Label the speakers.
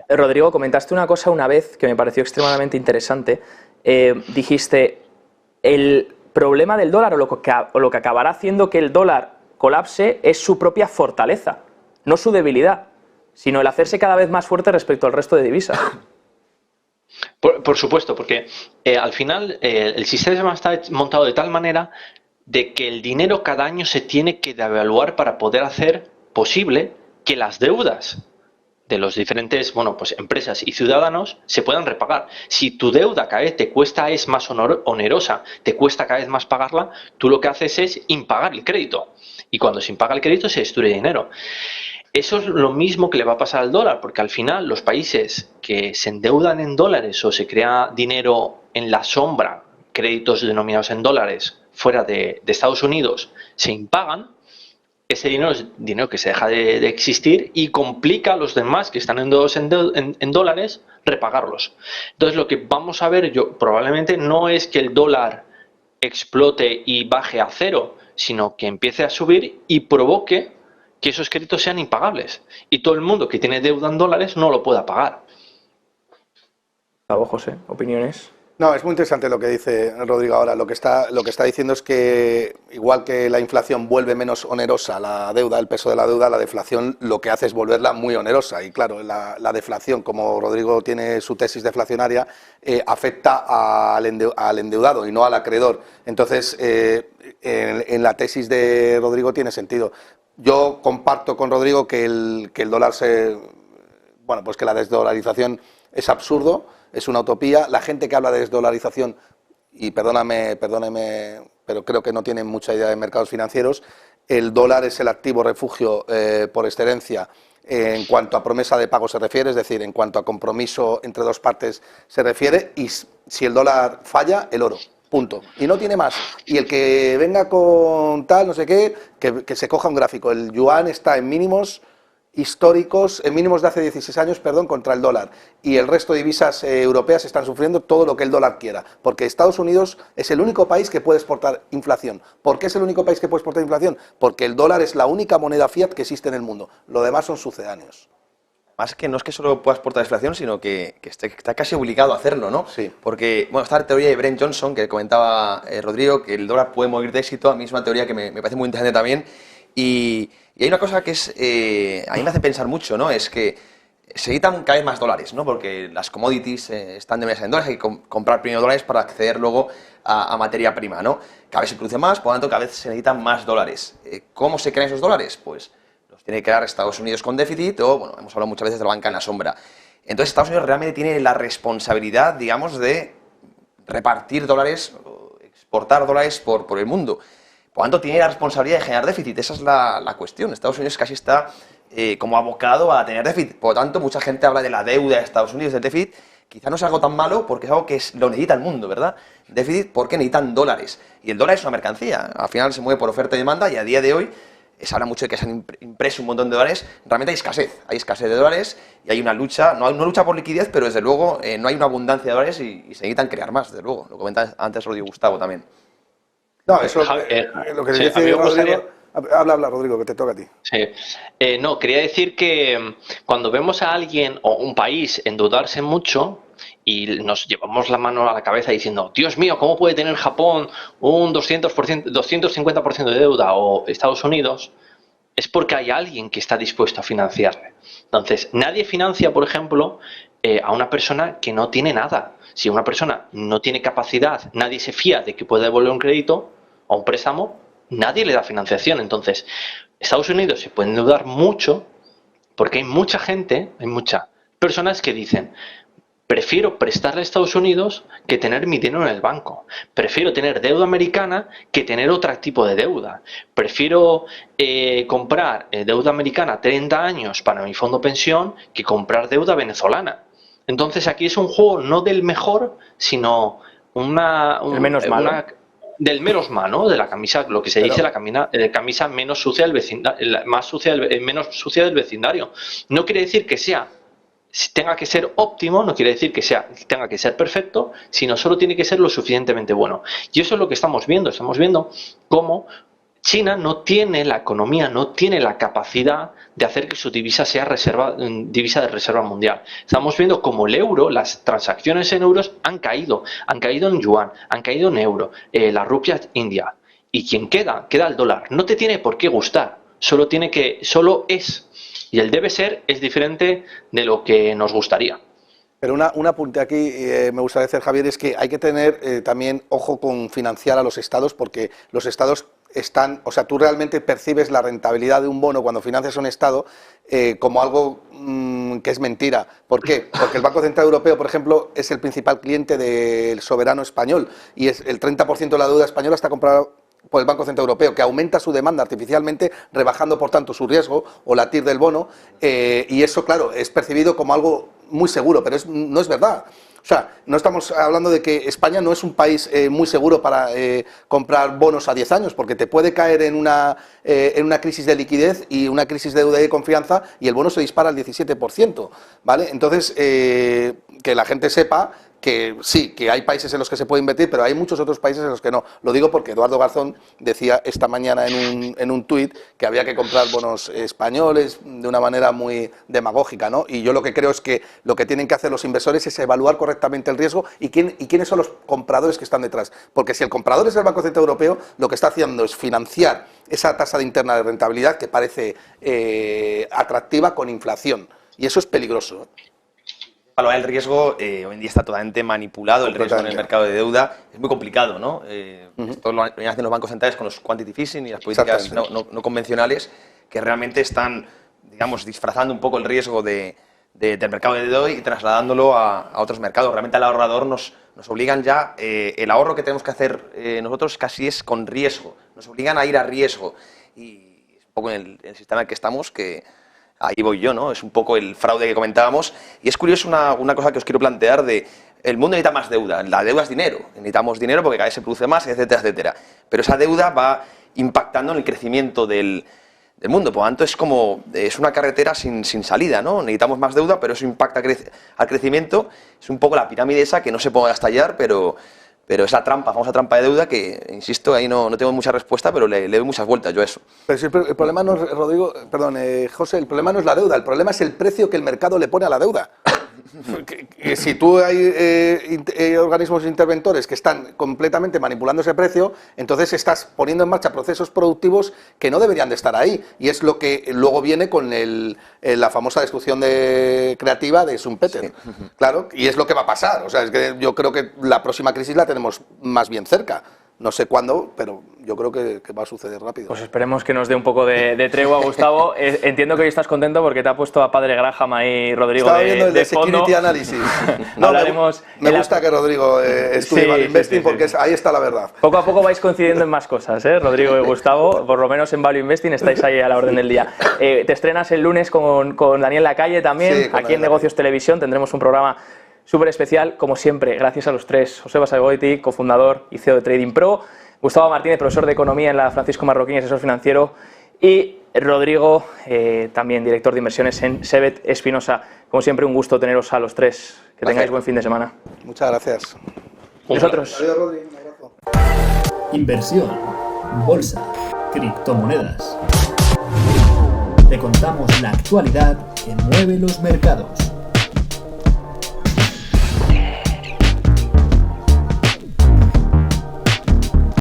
Speaker 1: Rodrigo, comentaste una cosa una vez que me pareció extremadamente interesante. Dijiste, el problema del dólar o lo que acabará haciendo que el dólar colapse es su propia fortaleza, no su debilidad, sino el hacerse cada vez más fuerte respecto al resto de divisas.
Speaker 2: Por supuesto, porque al final el sistema está montado de tal manera de que el dinero cada año se tiene que devaluar para poder hacer posible que las deudas de los diferentes, bueno, pues empresas y ciudadanos se puedan repagar. Si tu deuda cada vez te cuesta, es más onerosa, te cuesta cada vez más pagarla, tú lo que haces es impagar el crédito. Y cuando se impaga el crédito se destruye dinero. Eso es lo mismo que le va a pasar al dólar, porque al final los países que se endeudan en dólares o se crea dinero en la sombra, créditos denominados en dólares fuera de Estados Unidos, se impagan, ese dinero es dinero que se deja de existir y complica a los demás que están endeudados en dólares repagarlos. Entonces lo que vamos a ver yo probablemente no es que el dólar explote y baje a cero, sino que empiece a subir y provoque que esos créditos sean impagables y todo el mundo que tiene deuda en dólares no lo pueda pagar.
Speaker 1: Bravo, José, opiniones.
Speaker 3: No, es muy interesante lo que dice Rodrigo ahora. Lo que está diciendo es que, igual que la inflación vuelve menos onerosa la deuda, el peso de la deuda, la deflación lo que hace es volverla muy onerosa. Y claro, la deflación, como Rodrigo tiene su tesis deflacionaria, afecta al endeudado y no al acreedor. Entonces, en la tesis de Rodrigo tiene sentido. Yo comparto con Rodrigo que el dólar pues que la desdolarización es absurdo. Es una utopía. La gente que habla de desdolarización, y perdóname, pero creo que no tienen mucha idea de mercados financieros, el dólar es el activo refugio por excelencia en cuanto a promesa de pago se refiere, es decir, en cuanto a compromiso entre dos partes se refiere, y si el dólar falla, el oro. Punto. Y no tiene más. Y el que venga con tal, no sé qué, que se coja un gráfico. El yuan está en mínimos históricos, en mínimos de hace 16 años, perdón, contra el dólar. Y el resto de divisas europeas están sufriendo todo lo que el dólar quiera. Porque Estados Unidos es el único país que puede exportar inflación. ¿Por qué es el único país que puede exportar inflación? Porque el dólar es la única moneda fiat que existe en el mundo. Lo demás son sucedáneos.
Speaker 4: Más que no es que solo pueda exportar inflación, sino que está casi obligado a hacerlo, ¿no?
Speaker 3: Sí.
Speaker 4: Porque, bueno, esta teoría de Brent Johnson, que comentaba Rodrigo, que el dólar puede morir de éxito, a mí es una teoría que me parece muy interesante también. Y hay una cosa que a mí me hace pensar mucho, ¿no? Es que se necesitan cada vez más dólares, ¿no? Porque las commodities están de mesa en dólares, hay que comprar primero dólares para acceder luego a materia prima, ¿no? Cada vez se produce más, por lo tanto, cada vez se necesitan más dólares. ¿Cómo se crean esos dólares? Pues los tiene que crear Estados Unidos con déficit o, bueno, hemos hablado muchas veces de la banca en la sombra. Entonces, Estados Unidos realmente tiene la responsabilidad, digamos, de repartir dólares, exportar dólares por el mundo. Por lo tanto, tiene la responsabilidad de generar déficit. Esa es la cuestión. Estados Unidos casi está como abocado a tener déficit. Por lo tanto, mucha gente habla de la deuda de Estados Unidos, del déficit. Quizá no es algo tan malo porque es algo que lo necesita el mundo, ¿verdad? Déficit porque necesitan dólares. Y el dólar es una mercancía. Al final se mueve por oferta y demanda y a día de hoy se habla mucho de que se han impreso un montón de dólares. Realmente hay escasez. Hay escasez de dólares y hay una lucha, no lucha por liquidez, pero desde luego no hay una abundancia de dólares y se necesitan crear más, desde luego. Lo comentaba antes Rodrigo Gustavo también.
Speaker 3: No, eso lo que
Speaker 2: sí,
Speaker 3: dice Rodrigo. Habla, Rodrigo, que te toca a ti.
Speaker 2: Sí. No, quería decir que cuando vemos a alguien o un país endeudarse mucho y nos llevamos la mano a la cabeza diciendo, Dios mío, ¿cómo puede tener Japón un 200%, 250% de deuda o Estados Unidos? Es porque hay alguien que está dispuesto a financiarle. Entonces, nadie financia, por ejemplo, a una persona que no tiene nada. Si una persona no tiene capacidad, nadie se fía de que pueda devolver un crédito o un préstamo, nadie le da financiación. Entonces, Estados Unidos se puede endeudar mucho porque hay mucha gente, hay muchas personas que dicen, prefiero prestarle a Estados Unidos que tener mi dinero en el banco. Prefiero tener deuda americana que tener otro tipo de deuda. Prefiero comprar deuda americana 30 años para mi fondo pensión que comprar deuda venezolana. Entonces aquí es un juego no del mejor, sino
Speaker 1: El menos malo.
Speaker 2: Del menos malo, de la camisa, lo que se dice la camisa menos sucia del vecindario, menos sucia del vecindario. No quiere decir que tenga que ser óptimo, no quiere decir que tenga que ser perfecto, sino solo tiene que ser lo suficientemente bueno. Y eso es lo que estamos viendo cómo China no tiene la economía, no tiene la capacidad de hacer que su divisa sea divisa de reserva mundial. Estamos viendo como el euro, las transacciones en euros han caído en yuan, han caído en euro, la rupia india. ¿Y quién queda? Queda el dólar. No te tiene por qué gustar, solo es. Y el debe ser es diferente de lo que nos gustaría.
Speaker 3: Pero un apunte aquí me gustaría hacer, Javier, es que hay que tener también ojo con financiar a los estados, porque los estados están, o sea, tú realmente percibes la rentabilidad de un bono cuando financias a un estado como algo que es mentira. ¿Por qué? Porque el Banco Central Europeo, por ejemplo, es el principal cliente del soberano español y es el 30% de la deuda española está comprada por el Banco Central Europeo, que aumenta su demanda artificialmente, rebajando por tanto su riesgo o la TIR del bono, y eso, claro, es percibido como algo muy seguro, pero no es verdad. O sea, no estamos hablando de que España no es un país muy seguro para comprar bonos a 10 años, porque te puede caer en una crisis de liquidez y una crisis de deuda y de confianza y el bono se dispara al 17%, ¿vale? Entonces, que la gente sepa que sí, que hay países en los que se puede invertir, pero hay muchos otros países en los que no. Lo digo porque Eduardo Garzón decía esta mañana en un tuit que había que comprar bonos españoles de una manera muy demagógica, ¿no? Y yo lo que creo es que lo que tienen que hacer los inversores es evaluar correctamente el riesgo y quiénes son los compradores que están detrás. Porque si el comprador es el Banco Central Europeo, lo que está haciendo es financiar esa tasa interna de rentabilidad que parece atractiva con inflación. Y eso es peligroso.
Speaker 4: Valorar el riesgo hoy en día está totalmente manipulado, el riesgo en el mercado de deuda es muy complicado, ¿no? Esto lo hacen los bancos centrales con los quantitative easing y las políticas no convencionales que realmente están, digamos, disfrazando un poco el riesgo del mercado de deuda y trasladándolo a otros mercados. Realmente al ahorrador nos obligan ya, el ahorro que tenemos que hacer nosotros casi es con riesgo, nos obligan a ir a riesgo y es un poco en el sistema en el que estamos que ahí voy yo, ¿no? Es un poco el fraude que comentábamos. Y es curioso una cosa que os quiero plantear el mundo necesita más deuda. La deuda es dinero. Necesitamos dinero porque cada vez se produce más, etcétera, etcétera. Pero esa deuda va impactando en el crecimiento del mundo. Por lo tanto, es una carretera sin salida, ¿no? Necesitamos más deuda, pero eso impacta al crecimiento. Es un poco la pirámide esa que no se puede estallar, pero es la famosa trampa de deuda que, insisto, ahí no tengo mucha respuesta, pero le doy muchas vueltas yo a eso.
Speaker 3: Pero si el problema no es, José, el problema no es la deuda, el problema es el precio que el mercado le pone a la deuda. que si tú hay organismos interventores que están completamente manipulando ese precio, entonces estás poniendo en marcha procesos productivos que no deberían de estar ahí. Y es lo que luego viene con la famosa destrucción creativa de Schumpeter. Sí. Claro, y es lo que va a pasar. O sea, es que yo creo que la próxima crisis la tenemos más bien cerca. No sé cuándo, pero yo creo que va a suceder rápido.
Speaker 1: Pues esperemos que nos dé un poco de tregua, Gustavo. Entiendo que hoy estás contento porque te ha puesto a Padre Graham ahí, Rodrigo,
Speaker 3: estaba viendo el de
Speaker 1: fondo.
Speaker 3: Security Analysis. No, me gusta que Rodrigo estudie Value Investing porque ahí está la verdad.
Speaker 1: Poco a poco vais coincidiendo en más cosas, ¿eh? Rodrigo y Gustavo, por lo menos en Value Investing estáis ahí a la orden del día. Te estrenas el lunes con Daniel Lacalle también, sí, aquí en Negocios Televisión. Tendremos un programa súper especial, como siempre, gracias a los tres. José Basagoiti, cofundador y CEO de Trading Pro, Gustavo Martínez, profesor de Economía en la Francisco Marroquín, asesor financiero, y Rodrigo, también director de inversiones en Sebet Espinosa. Como siempre, un gusto teneros a los tres. Que tengáis buen fin de semana.
Speaker 3: Muchas gracias.
Speaker 1: Nosotros.
Speaker 3: Adiós, Rodrigo. Un abrazo.
Speaker 5: Inversión, bolsa, criptomonedas. Te contamos la actualidad que mueve los mercados.